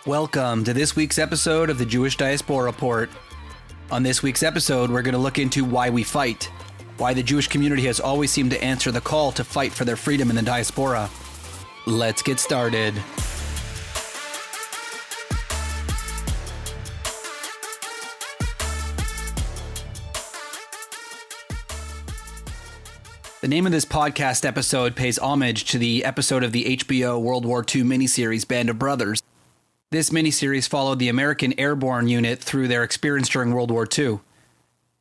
Welcome to this week's episode of the Jewish Diaspora Report. On this week's episode, we're going to look into why we fight, why the Jewish community has always seemed to answer the call to fight for their freedom in the diaspora. Let's get started. The name of this podcast episode pays homage to the episode of the HBO World War II miniseries Band of Brothers. This miniseries followed the American Airborne Unit through their experience during World War II.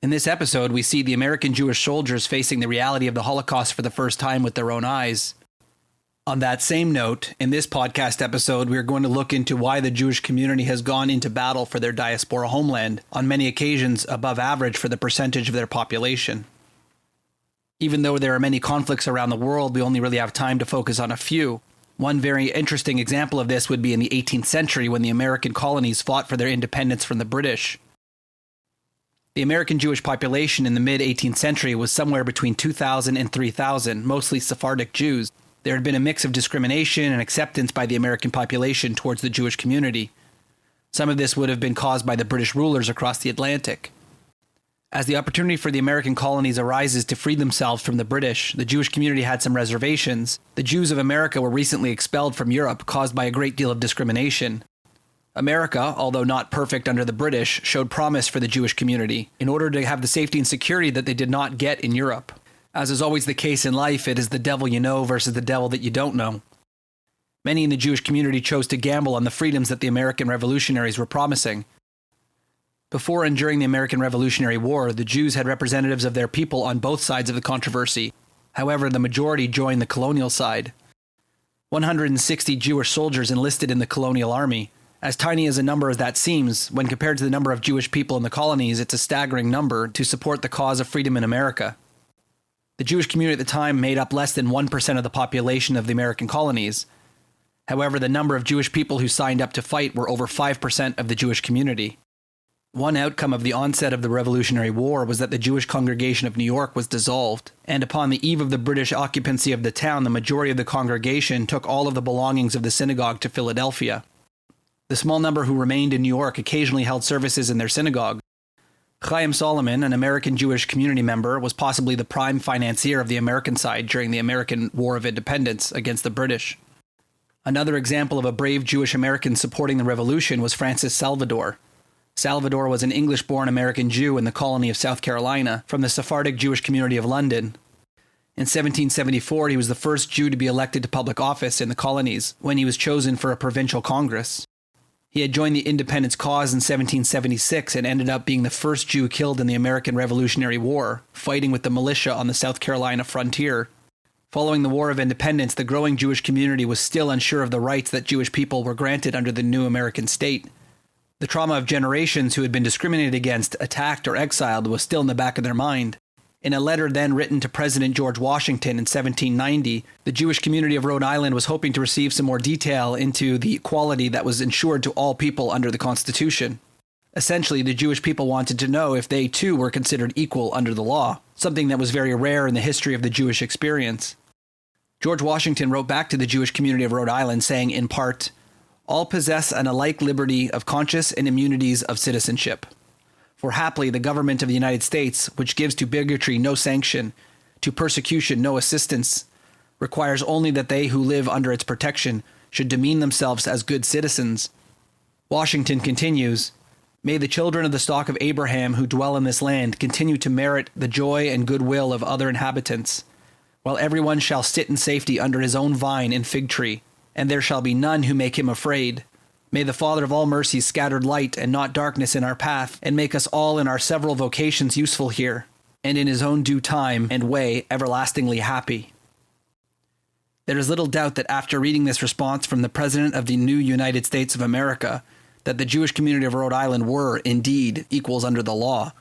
In this episode, we see the American Jewish soldiers facing the reality of the Holocaust for the first time with their own eyes. On that same note, in this podcast episode, we are going to look into why the Jewish community has gone into battle for their diaspora homeland, on many occasions above average for the percentage of their population. Even though there are many conflicts around the world, we only really have time to focus on a few. One very interesting example of this would be in the 18th century when the American colonies fought for their independence from the British. The American Jewish population in the mid-18th century was somewhere between 2,000 and 3,000, mostly Sephardic Jews. There had been a mix of discrimination and acceptance by the American population towards the Jewish community. Some of this would have been caused by the British rulers across the Atlantic. As the opportunity for the American colonies arises to free themselves from the British, the Jewish community had some reservations. The Jews of America were recently expelled from Europe, caused by a great deal of discrimination. America, although not perfect under the British, showed promise for the Jewish community, in order to have the safety and security that they did not get in Europe. As is always the case in life, it is the devil you know versus the devil that you don't know. Many in the Jewish community chose to gamble on the freedoms that the American revolutionaries were promising. Before and during the American Revolutionary War, the Jews had representatives of their people on both sides of the controversy. However, the majority joined the colonial side. 160 Jewish soldiers enlisted in the colonial army. As tiny as a number as that seems, when compared to the number of Jewish people in the colonies, it's a staggering number to support the cause of freedom in America. The Jewish community at the time made up less than 1% of the population of the American colonies. However, the number of Jewish people who signed up to fight were over 5% of the Jewish community. One outcome of the onset of the Revolutionary War was that the Jewish congregation of New York was dissolved, and upon the eve of the British occupancy of the town, the majority of the congregation took all of the belongings of the synagogue to Philadelphia. The small number who remained in New York occasionally held services in their synagogue. Chaim Solomon, an American Jewish community member, was possibly the prime financier of the American side during the American War of Independence against the British. Another example of a brave Jewish American supporting the revolution was Francis Salvador. Salvador was an English-born American Jew in the colony of South Carolina from the Sephardic Jewish community of London. In 1774, he was the first Jew to be elected to public office in the colonies when he was chosen for a provincial congress. He had joined the independence cause in 1776 and ended up being the first Jew killed in the American Revolutionary War, fighting with the militia on the South Carolina frontier. Following the War of Independence, the growing Jewish community was still unsure of the rights that Jewish people were granted under the new American state. The trauma of generations who had been discriminated against, attacked, or exiled was still in the back of their mind. In a letter then written to President George Washington in 1790, the Jewish community of Rhode Island was hoping to receive some more detail into the equality that was ensured to all people under the Constitution. Essentially, the Jewish people wanted to know if they too were considered equal under the law, something that was very rare in the history of the Jewish experience. George Washington wrote back to the Jewish community of Rhode Island saying, in part, "All possess an alike liberty of conscience and immunities of citizenship. For haply the government of the United States, which gives to bigotry no sanction, to persecution no assistance, requires only that they who live under its protection should demean themselves as good citizens." Washington continues, "May the children of the stock of Abraham who dwell in this land continue to merit the joy and goodwill of other inhabitants, while everyone shall sit in safety under his own vine and fig tree, and there shall be none who make him afraid. May the Father of all mercies scatter light and not darkness in our path, and make us all in our several vocations useful here, and in his own due time and way everlastingly happy." There is little doubt that after reading this response from the President of the new United States of America, that the Jewish community of Rhode Island were, indeed, equals under the law.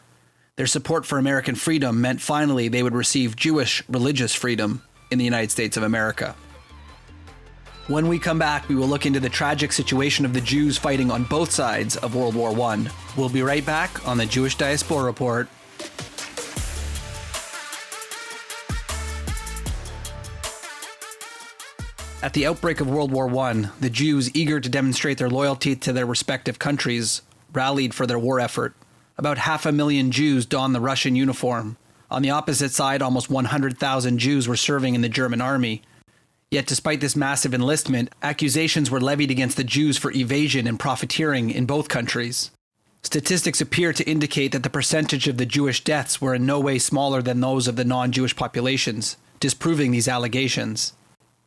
Their support for American freedom meant finally they would receive Jewish religious freedom in the United States of America. When we come back, we will look into the tragic situation of the Jews fighting on both sides of World War I. We'll be right back on the Jewish Diaspora Report. At the outbreak of World War I, the Jews, eager to demonstrate their loyalty to their respective countries, rallied for their war effort. About 500,000 Jews donned the Russian uniform. On the opposite side, almost 100,000 Jews were serving in the German army. Yet despite this massive enlistment, accusations were levied against the Jews for evasion and profiteering in both countries. Statistics appear to indicate that the percentage of the Jewish deaths were in no way smaller than those of the non-Jewish populations, disproving these allegations.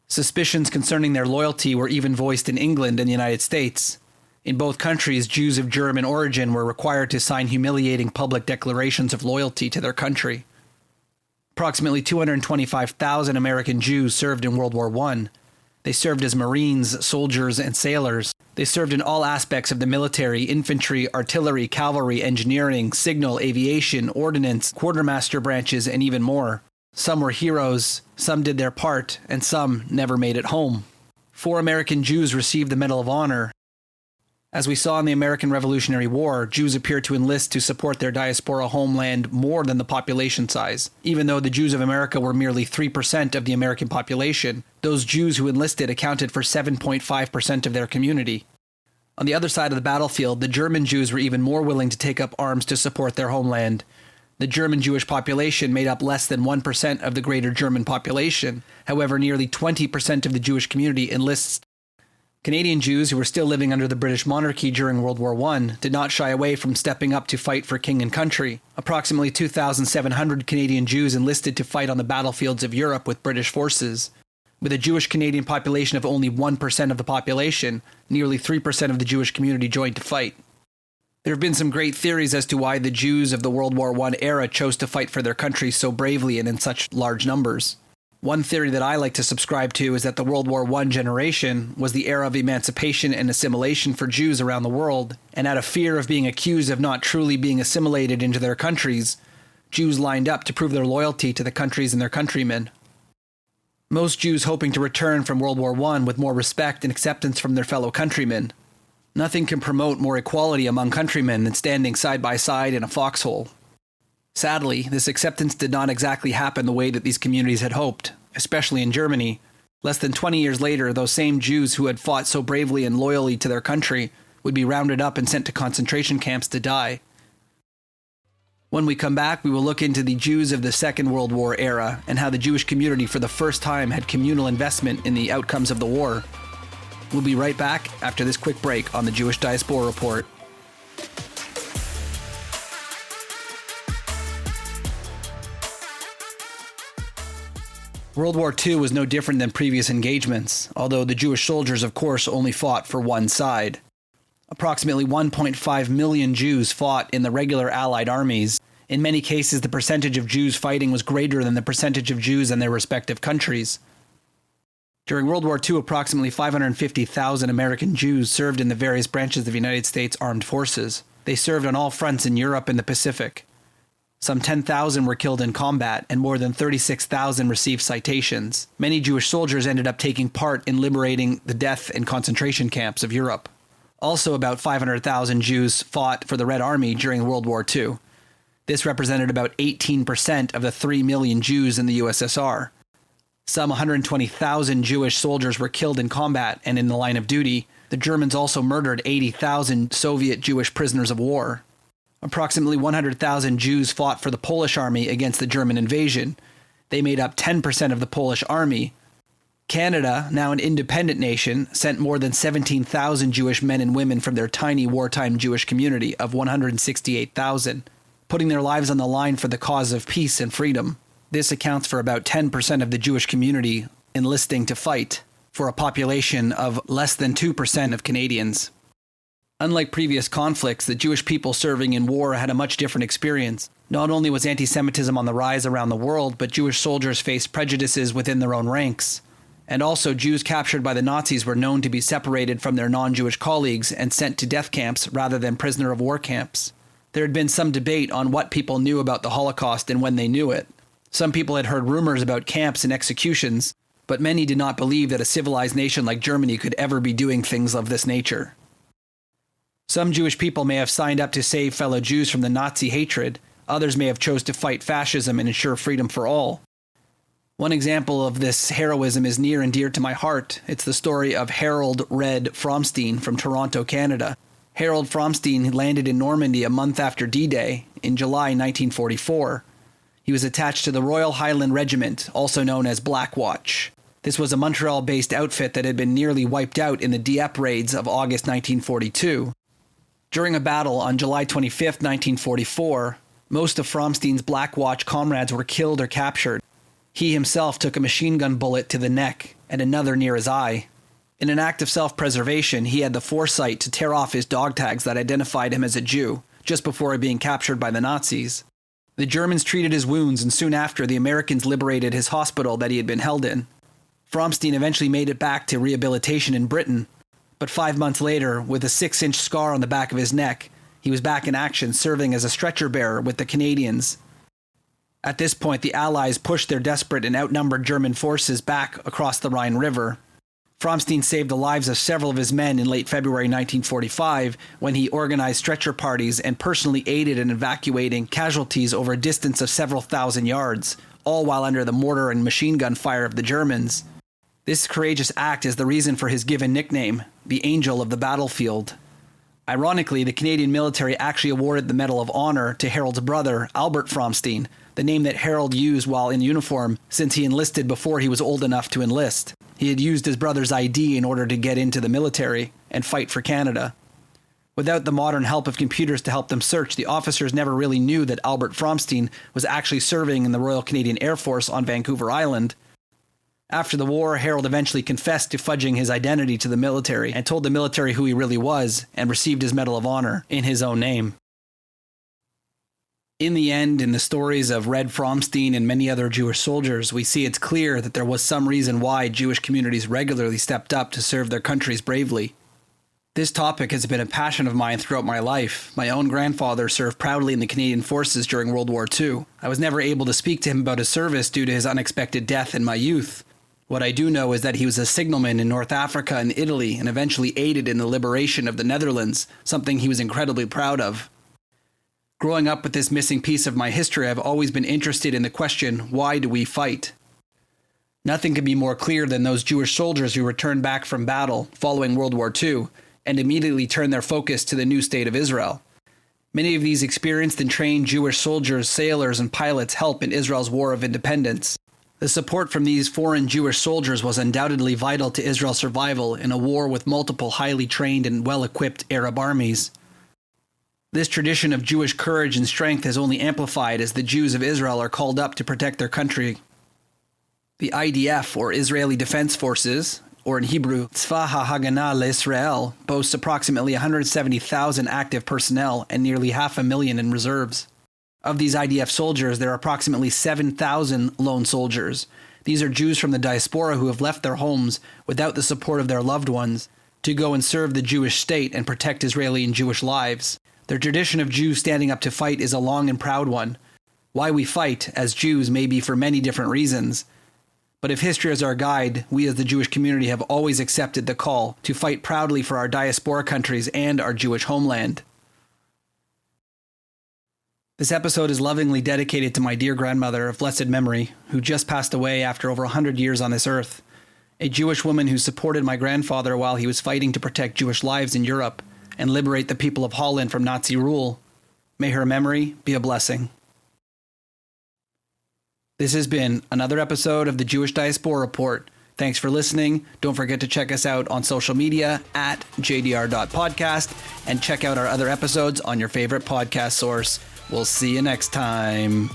Suspicions concerning their loyalty were even voiced in England and the United States. In both countries, Jews of German origin were required to sign humiliating public declarations of loyalty to their country. Approximately 225,000 American Jews served in World War I. They served as Marines, soldiers, and sailors. They served in all aspects of the military, infantry, artillery, cavalry, engineering, signal, aviation, ordnance, quartermaster branches, and even more. Some were heroes, some did their part, and some never made it home. 4 American Jews received the Medal of Honor. As we saw in the American Revolutionary War, Jews appeared to enlist to support their diaspora homeland more than the population size. Even though the Jews of America were merely 3% of the American population, those Jews who enlisted accounted for 7.5% of their community. On the other side of the battlefield, the German Jews were even more willing to take up arms to support their homeland. The German Jewish population made up less than 1% of the greater German population. However, nearly 20% of the Jewish community enlists. Canadian Jews who were still living under the British monarchy during World War I did not shy away from stepping up to fight for king and country. Approximately 2,700 Canadian Jews enlisted to fight on the battlefields of Europe with British forces. With a Jewish Canadian population of only 1% of the population, nearly 3% of the Jewish community joined to fight. There have been some great theories as to why the Jews of the World War I era chose to fight for their country so bravely and in such large numbers. One theory that I like to subscribe to is that the World War I generation was the era of emancipation and assimilation for Jews around the world, and out of fear of being accused of not truly being assimilated into their countries, Jews lined up to prove their loyalty to the countries and their countrymen. Most Jews hoping to return from World War I with more respect and acceptance from their fellow countrymen. Nothing can promote more equality among countrymen than standing side by side in a foxhole. Sadly, this acceptance did not exactly happen the way that these communities had hoped, especially in Germany. Less than 20 years later, those same Jews who had fought so bravely and loyally to their country would be rounded up and sent to concentration camps to die. When we come back, we will look into the Jews of the Second World War era and how the Jewish community for the first time had communal investment in the outcomes of the war. We'll be right back after this quick break on the Jewish Diaspora Report. World War II was no different than previous engagements, although the Jewish soldiers, of course, only fought for one side. Approximately 1.5 million Jews fought in the regular Allied armies. In many cases, the percentage of Jews fighting was greater than the percentage of Jews in their respective countries. During World War II, approximately 550,000 American Jews served in the various branches of the United States Armed Forces. They served on all fronts in Europe and the Pacific. Some 10,000 were killed in combat, and more than 36,000 received citations. Many Jewish soldiers ended up taking part in liberating the death and concentration camps of Europe. Also, about 500,000 Jews fought for the Red Army during World War II. This represented about 18% of the 3 million Jews in the USSR. Some 120,000 Jewish soldiers were killed in combat and in the line of duty. The Germans also murdered 80,000 Soviet Jewish prisoners of war. Approximately 100,000 Jews fought for the Polish army against the German invasion. They made up 10% of the Polish army. Canada, now an independent nation, sent more than 17,000 Jewish men and women from their tiny wartime Jewish community of 168,000, putting their lives on the line for the cause of peace and freedom. This accounts for about 10% of the Jewish community enlisting to fight, for a population of less than 2% of Canadians. Unlike previous conflicts, the Jewish people serving in war had a much different experience. Not only was anti-Semitism on the rise around the world, but Jewish soldiers faced prejudices within their own ranks. And also, Jews captured by the Nazis were known to be separated from their non-Jewish colleagues and sent to death camps rather than prisoner of war camps. There had been some debate on what people knew about the Holocaust and when they knew it. Some people had heard rumors about camps and executions, but many did not believe that a civilized nation like Germany could ever be doing things of this nature. Some Jewish people may have signed up to save fellow Jews from the Nazi hatred. Others may have chose to fight fascism and ensure freedom for all. One example of this heroism is near and dear to my heart. It's the story of Harold "Red" Fromstein from Toronto, Canada. Harold Fromstein landed in Normandy a month after D-Day in July 1944. He was attached to the Royal Highland Regiment, also known as Black Watch. This was a Montreal-based outfit that had been nearly wiped out in the Dieppe raids of August 1942. During a battle on July 25, 1944, most of Fromstein's Black Watch comrades were killed or captured. He himself took a machine gun bullet to the neck and another near his eye. In an act of self-preservation, he had the foresight to tear off his dog tags that identified him as a Jew, just before being captured by the Nazis. The Germans treated his wounds, and soon after, the Americans liberated his hospital that he had been held in. Fromstein eventually made it back to rehabilitation in Britain, but 5 months later, with a 6-inch scar on the back of his neck, he was back in action, serving as a stretcher bearer with the Canadians. At this point, the Allies pushed their desperate and outnumbered German forces back across the Rhine River. Fromstein saved the lives of several of his men in late February 1945 when he organized stretcher parties and personally aided in evacuating casualties over a distance of several thousand yards, all while under the mortar and machine gun fire of the Germans. This courageous act is the reason for his given nickname, the Angel of the Battlefield. Ironically, the Canadian military actually awarded the Medal of Honor to Harold's brother, Albert Fromstein, the name that Harold used while in uniform since he enlisted before he was old enough to enlist. He had used his brother's ID in order to get into the military and fight for Canada. Without the modern help of computers to help them search, the officers never really knew that Albert Fromstein was actually serving in the Royal Canadian Air Force on Vancouver Island. After the war, Harold eventually confessed to fudging his identity to the military and told the military who he really was and received his Medal of Honor in his own name. In the end, in the stories of Red Fromstein and many other Jewish soldiers, we see it's clear that there was some reason why Jewish communities regularly stepped up to serve their countries bravely. This topic has been a passion of mine throughout my life. My own grandfather served proudly in the Canadian Forces during World War II. I was never able to speak to him about his service due to his unexpected death in my youth. What I do know is that he was a signalman in North Africa and Italy and eventually aided in the liberation of the Netherlands, something he was incredibly proud of. Growing up with this missing piece of my history, I've always been interested in the question, why do we fight? Nothing could be more clear than those Jewish soldiers who returned back from battle following World War II and immediately turned their focus to the new state of Israel. Many of these experienced and trained Jewish soldiers, sailors, and pilots helped in Israel's War of Independence. The support from these foreign Jewish soldiers was undoubtedly vital to Israel's survival in a war with multiple highly trained and well-equipped Arab armies. This tradition of Jewish courage and strength is only amplified as the Jews of Israel are called up to protect their country. The IDF, or Israeli Defense Forces, or in Hebrew, Tzva HaHagana LeIsrael, boasts approximately 170,000 active personnel and nearly 500,000 in reserves. Of these IDF soldiers, there are approximately 7,000 lone soldiers. These are Jews from the diaspora who have left their homes without the support of their loved ones to go and serve the Jewish state and protect Israeli and Jewish lives. Their tradition of Jews standing up to fight is a long and proud one. Why we fight as Jews may be for many different reasons. But if history is our guide, we as the Jewish community have always accepted the call to fight proudly for our diaspora countries and our Jewish homeland. This episode is lovingly dedicated to my dear grandmother of blessed memory, who just passed away after over 100 years on this earth. A Jewish woman who supported my grandfather while he was fighting to protect Jewish lives in Europe and liberate the people of Holland from Nazi rule. May her memory be a blessing. This has been another episode of the Jewish Diaspora Report. Thanks for listening. Don't forget to check us out on social media at jdr.podcast and check out our other episodes on your favorite podcast source. We'll see you next time.